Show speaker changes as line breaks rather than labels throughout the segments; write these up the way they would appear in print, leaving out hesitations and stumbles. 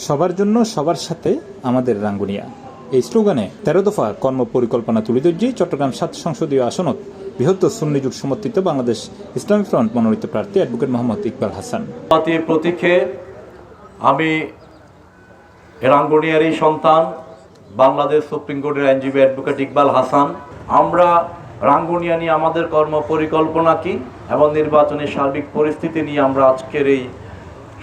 সবার জন্য সবার সাথে আমাদের রাঙ্গুনিয়া এই স্লোগানে ১৩ দফা কর্ম পরিকল্পনা তুলে ধরছি চট্টগ্রাম ৭ সংসদীয় আসনত বৃহত্তর সুন্নি জোট সমর্থিত বাংলাদেশ ইসলামী ফ্রন্ট মনোনীত প্রার্থী অ্যাডভোকেট মোহাম্মদ ইকবাল হাসান।
প্রতীক্ষে আমি রাঙ্গুনিয়ারই সন্তান বাংলাদেশ সুপ্রিম কোর্টের আইনজীবী অ্যাডভোকেট ইকবাল হাসান। আমরা রাঙ্গুনিয়া নিয়ে আমাদের কর্ম পরিকল্পনা কি এবং নির্বাচনের সার্বিক পরিস্থিতি নিয়ে আমরা আজকের এই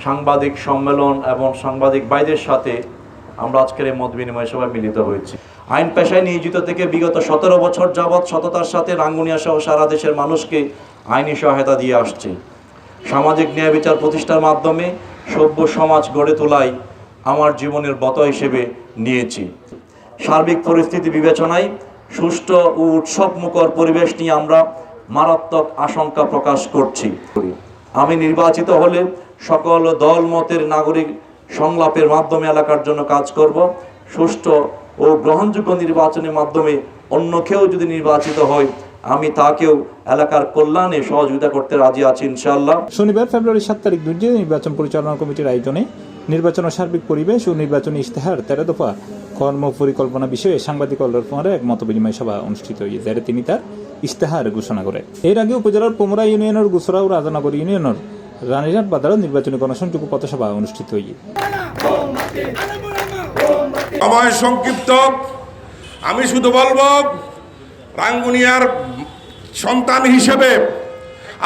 সাংবাদিক সম্মেলন এবং সাংবাদিক ভাইদের সাথে আমরা আজকের এই মত বিনিময় সভায় মিলিত হয়েছি। আইন পেশায় নিয়োজিত থেকে বিগত ১৭ বছর যাবৎ সততার সাথে রাঙ্গুনিয়া সহ সারা দেশের মানুষকে আইনি সহায়তা দিয়ে আসছে। সামাজিক ন্যায় বিচার প্রতিষ্ঠার মাধ্যমে সভ্য সমাজ গড়ে তোলাই আমার জীবনের ব্রত হিসেবে নিয়েছি। সার্বিক পরিস্থিতি বিবেচনায় সুষ্ঠু ও উৎসবমুখর পরিবেশ নিয়ে আমরা মারাত্মক আশঙ্কা প্রকাশ করছি। আমি নির্বাচিত হলে সকল দল মতের নাগরিক সংলাপের মাধ্যমে এলাকার জন্য কাজ করব। সুষ্ঠু ও গ্রহণযোগ্য নির্বাচনের মাধ্যমে অন্য কেউ যদি নির্বাচিত হয় আমি তাকেও এলাকার কল্যাণে সহযোগিতা করতে রাজি আছি ইনশাআল্লাহ।
শনিবার ফেব্রুয়ারি ৭ তারিখ নির্বাচন পরিচালনা কমিটির আয়োজনে নির্বাচন ও সার্বিক পরিবেশ ও নির্বাচনী ইশতেহার ১৩ দফা কর্ম পরিকল্পনা বিষয়ে সাংবাদিক ফোরামে এক মতবিনিময় সভা অনুষ্ঠিত হয়েছে, যাতে তিনি তার ইশতেহার ঘোষণা করে। এর আগে উপজেলার পোমরা ইউনিয়নের গুসরা ও রাজানগর ইউনিয়নের রানীরাট বাজারও নির্বাচনী গণসংযোগ পথসভা অনুষ্ঠিত হয়েছে।
সময় সংক্ষিপ্ত, আমি শুধু বলবো রাঙ্গুনিয়ার সন্তান হিসেবে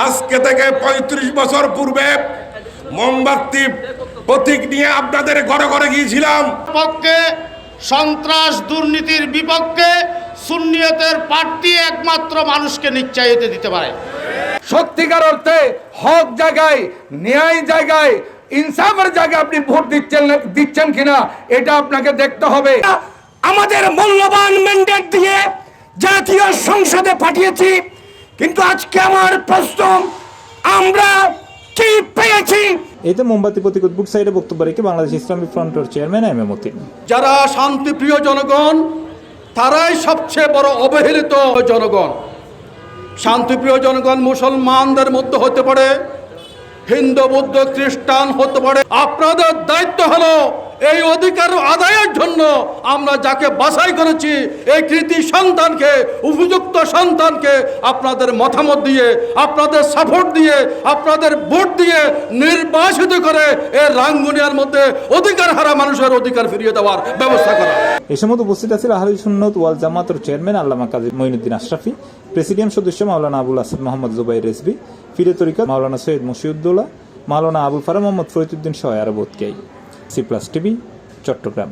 আজকে থেকে ৩৫ বছর পূর্বে মোমবাতি প্রতীক নিয়ে আপনাদের ঘরে ঘরে গিয়েছিলাম।
পক্ষে সন্ত্রাস দুর্নীতির বিপক্ষে সুন্নিয়তের প্রার্থী একমাত্র মানুষকে নিশ্চয়তা দিতে পারে।
সত্যিকার অর্থে হক জায়গায়, ন্যায় জায়গায়, ইনসাফের জায়গায় আপনি ভোট দিচ্ছেন কিনা এটা আপনাকে দেখতে হবে।
আমাদের মূল্যবান ম্যান্ডেট দিয়ে জাতীয় সংসদে পাঠিয়েছি, কিন্তু আজকে আমার প্রশ্ন, আমরা কি পেয়েছি?
এতে মোমবাতি প্রতীক উদ্ভুট সাইডে বক্তব্য রেখে বাংলাদেশ ইসলামী ফ্রন্টের চেয়ারম্যান এম এ মতিন,
যারা শান্তিপ্রিয় জনগণ তারাই সবচেয়ে বড় অবহেলিত জনগণ। শান্তিপ্রিয় জনগণ মুসলমানদের মধ্যে হতে পারে, হিন্দু বৌদ্ধ খ্রিস্টান হতে পারে। আপনাদের দায়িত্ব হলো এই অধিকার আদায়ের জন্য আমরা যাকে বাছাই করেছি এই কৃতি সন্তানকে, উপযুক্ত সন্তানকে আপনাদের মতামত দিয়ে, আপনাদের সাপোর্ট দিয়ে, আপনাদের ভোট দিয়ে নির্বাচিত করে এই রাঙ্গুনিয়ার মধ্যে অধিকার হারা মানুষের অধিকার ফিরিয়ে দেওয়ার ব্যবস্থা করা।
এই সময় উপস্থিত আছেন আহলে সুন্নাত ওয়াল জামাতের চেয়ারম্যান আল্লামা কাজী মঈনুদ্দিন আশরাফি, প্রেসিডিয়াম সদস্য মাওলানা আবুল আসাদ মোহাম্মদ জুবাইর রেজভী, ফিরে তরিকা মাওলানা সৈয়দ মুশিউদ্দৌলা, মাওলানা আবুল ফারা মোহাম্মদ ফরিদউদ্দিন সহ আরো বোধ কে। C plus TV, Chittagong.